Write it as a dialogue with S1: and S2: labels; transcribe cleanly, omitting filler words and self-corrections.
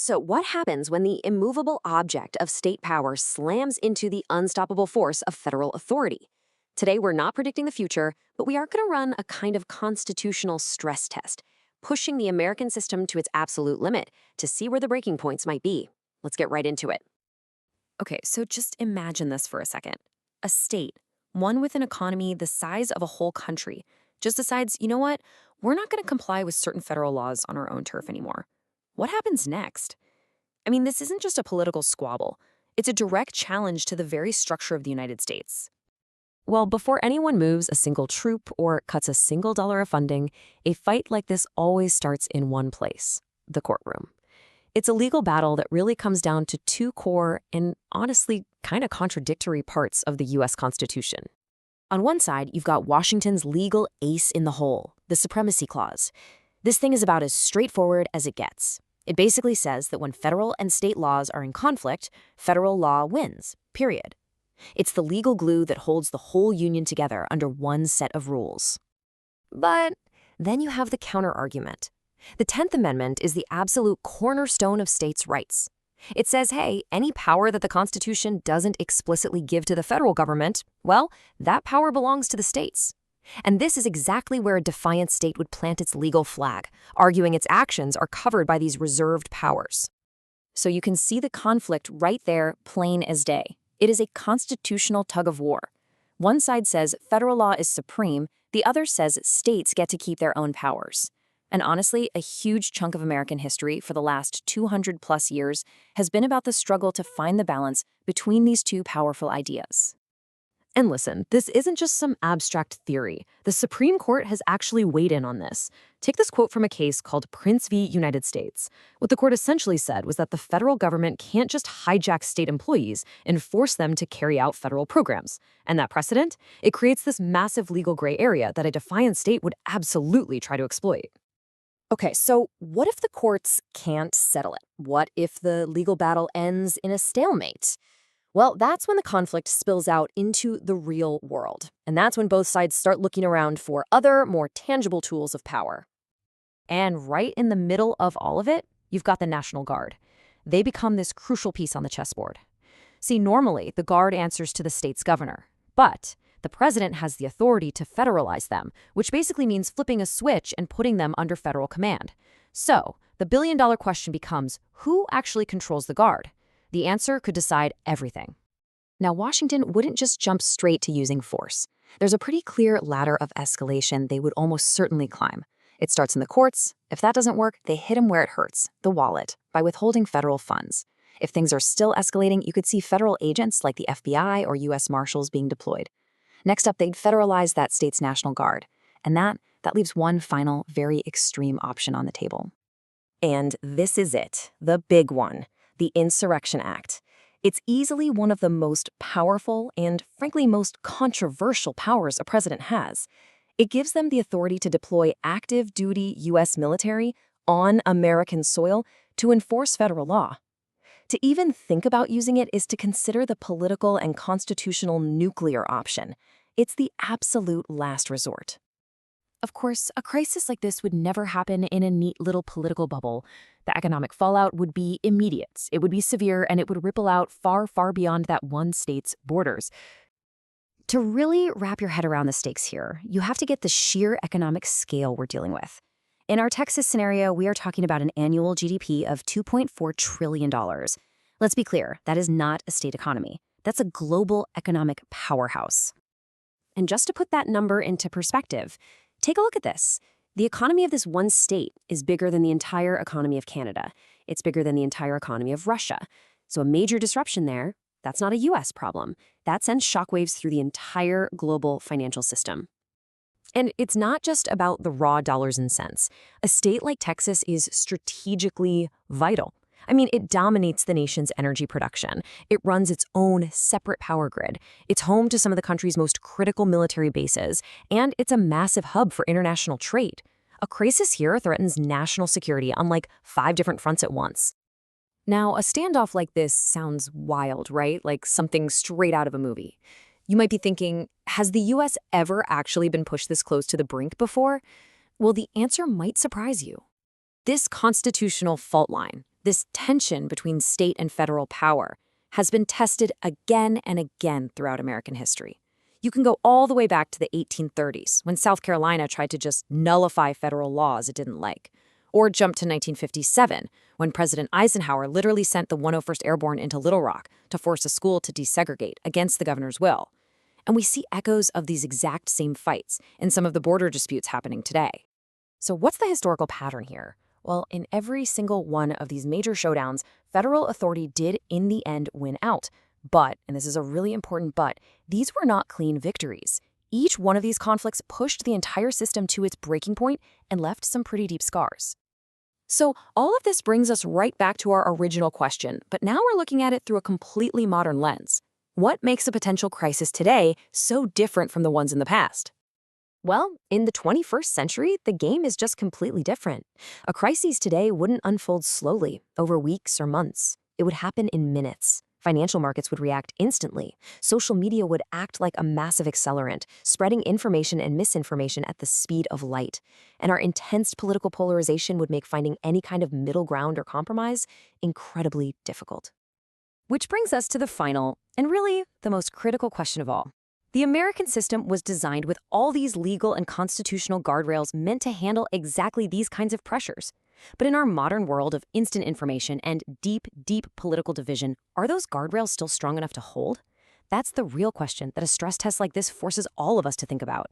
S1: So, what happens when the immovable object of state power slams into the unstoppable force of federal authority? Today, we're not predicting the future, but we are going to run a kind of constitutional stress test, pushing the American system to its absolute limit to see where the breaking points might be. Let's get right into it.
S2: Okay, so just imagine this for a second. A state, one with an economy the size of a whole country, just decides, you know what, we're not going to comply with certain federal laws on our own turf anymore. What happens next? I mean, this isn't just a political squabble, it's a direct challenge to the very structure of the United States.
S1: Well, before anyone moves a single troop or cuts a single dollar of funding, a fight like this always starts in one place: the courtroom. It's a legal battle that really comes down to two core and honestly kind of contradictory parts of the US Constitution. On one side, you've got Washington's legal ace in the hole, the Supremacy Clause. This thing is about as straightforward as it gets. It basically says that when federal and state laws are in conflict, federal law wins, period. It's the legal glue that holds the whole union together under one set of rules. But then you have the counter-argument. The 10th Amendment is the absolute cornerstone of states' rights. It says, hey, any power that the Constitution doesn't explicitly give to the federal government, well, that power belongs to the states. And this is exactly where a defiant state would plant its legal flag, arguing its actions are covered by these reserved powers.
S2: So you can see the conflict right there, plain as day. It is a constitutional tug of war. One side says federal law is supreme, the other says states get to keep their own powers. And honestly, a huge chunk of American history for the last 200+ years has been about the struggle to find the balance between these two powerful ideas.
S1: And listen, this isn't just some abstract theory. The Supreme Court has actually weighed in on this. Take this quote from a case called Prince v. United States. What the court essentially said was that the federal government can't just hijack state employees and force them to carry out federal programs. And that precedent? It creates this massive legal gray area that a defiant state would absolutely try to exploit. Okay, so what if the courts can't settle it? What if the legal battle ends in a stalemate? Well, that's when the conflict spills out into the real world. And that's when both sides start looking around for other, more tangible tools of power. And right in the middle of all of it, you've got the National Guard. They become this crucial piece on the chessboard. See, normally, the Guard answers to the state's governor. But the president has the authority to federalize them, which basically means flipping a switch and putting them under federal command. So, the billion-dollar question becomes, who actually controls the Guard? The answer could decide everything. Now, Washington wouldn't just jump straight to using force. There's a pretty clear ladder of escalation they would almost certainly climb. It starts in the courts. If that doesn't work, they hit them where it hurts, the wallet, by withholding federal funds. If things are still escalating, you could see federal agents like the FBI or U.S. Marshals being deployed. Next up, they'd federalize that state's National Guard. And that leaves one final, very extreme option on the table. And this is it, the big one. The Insurrection Act. It's easily one of the most powerful and, frankly, most controversial powers a president has. It gives them the authority to deploy active duty U.S. military on American soil to enforce federal law. To even think about using it is to consider the political and constitutional nuclear option. It's the absolute last resort. Of course, a crisis like this would never happen in a neat little political bubble. The economic fallout would be immediate, it would be severe, and it would ripple out far, far beyond that one state's borders. To really wrap your head around the stakes here, you have to get the sheer economic scale we're dealing with. In our Texas scenario, we are talking about an annual GDP of $2.4 trillion. Let's be clear, that is not a state economy. That's a global economic powerhouse. And just to put that number into perspective, take a look at this. The economy of this one state is bigger than the entire economy of Canada. It's bigger than the entire economy of Russia. So a major disruption there, that's not a U.S. problem. That sends shockwaves through the entire global financial system. And it's not just about the raw dollars and cents. A state like Texas is strategically vital. I mean, it dominates the nation's energy production. It runs its own separate power grid. It's home to some of the country's most critical military bases, and it's a massive hub for international trade. A crisis here threatens national security on like 5 different fronts at once. Now, a standoff like this sounds wild, right? Like something straight out of a movie. You might be thinking, has the U.S. ever actually been pushed this close to the brink before? Well, the answer might surprise you. This constitutional fault line,
S2: This tension between state and federal power has been tested again and again throughout American history. You can go all the way back to the 1830s, when South Carolina tried to just nullify federal laws it didn't like. Or jump to 1957, when President Eisenhower literally sent the 101st Airborne into Little Rock to force a school to desegregate against the governor's will. And we see echoes of these exact same fights in some of the border disputes happening today. So what's the historical pattern here? Well, in every single one of these major showdowns, federal authority did in the end win out. But, and this is a really important but, these were not clean victories. Each one of these conflicts pushed the entire system to its breaking point and left some pretty deep scars. So all of this brings us right back to our original question, but now we're looking at it through a completely modern lens. What makes a potential crisis today so different from the ones in the past? Well, in the 21st century, the game is just completely different. A crisis today wouldn't unfold slowly, over weeks or months. It would happen in minutes. Financial markets would react instantly. Social media would act like a massive accelerant, spreading information and misinformation at the speed of light. And our intense political polarization would make finding any kind of middle ground or compromise incredibly difficult. Which brings us to the final, and really the most critical question of all. The American system was designed with all these legal and constitutional guardrails meant to handle exactly these kinds of pressures. But in our modern world of instant information and deep, deep political division, are those guardrails still strong enough to hold? That's the real question that a stress test like this forces all of us to think about.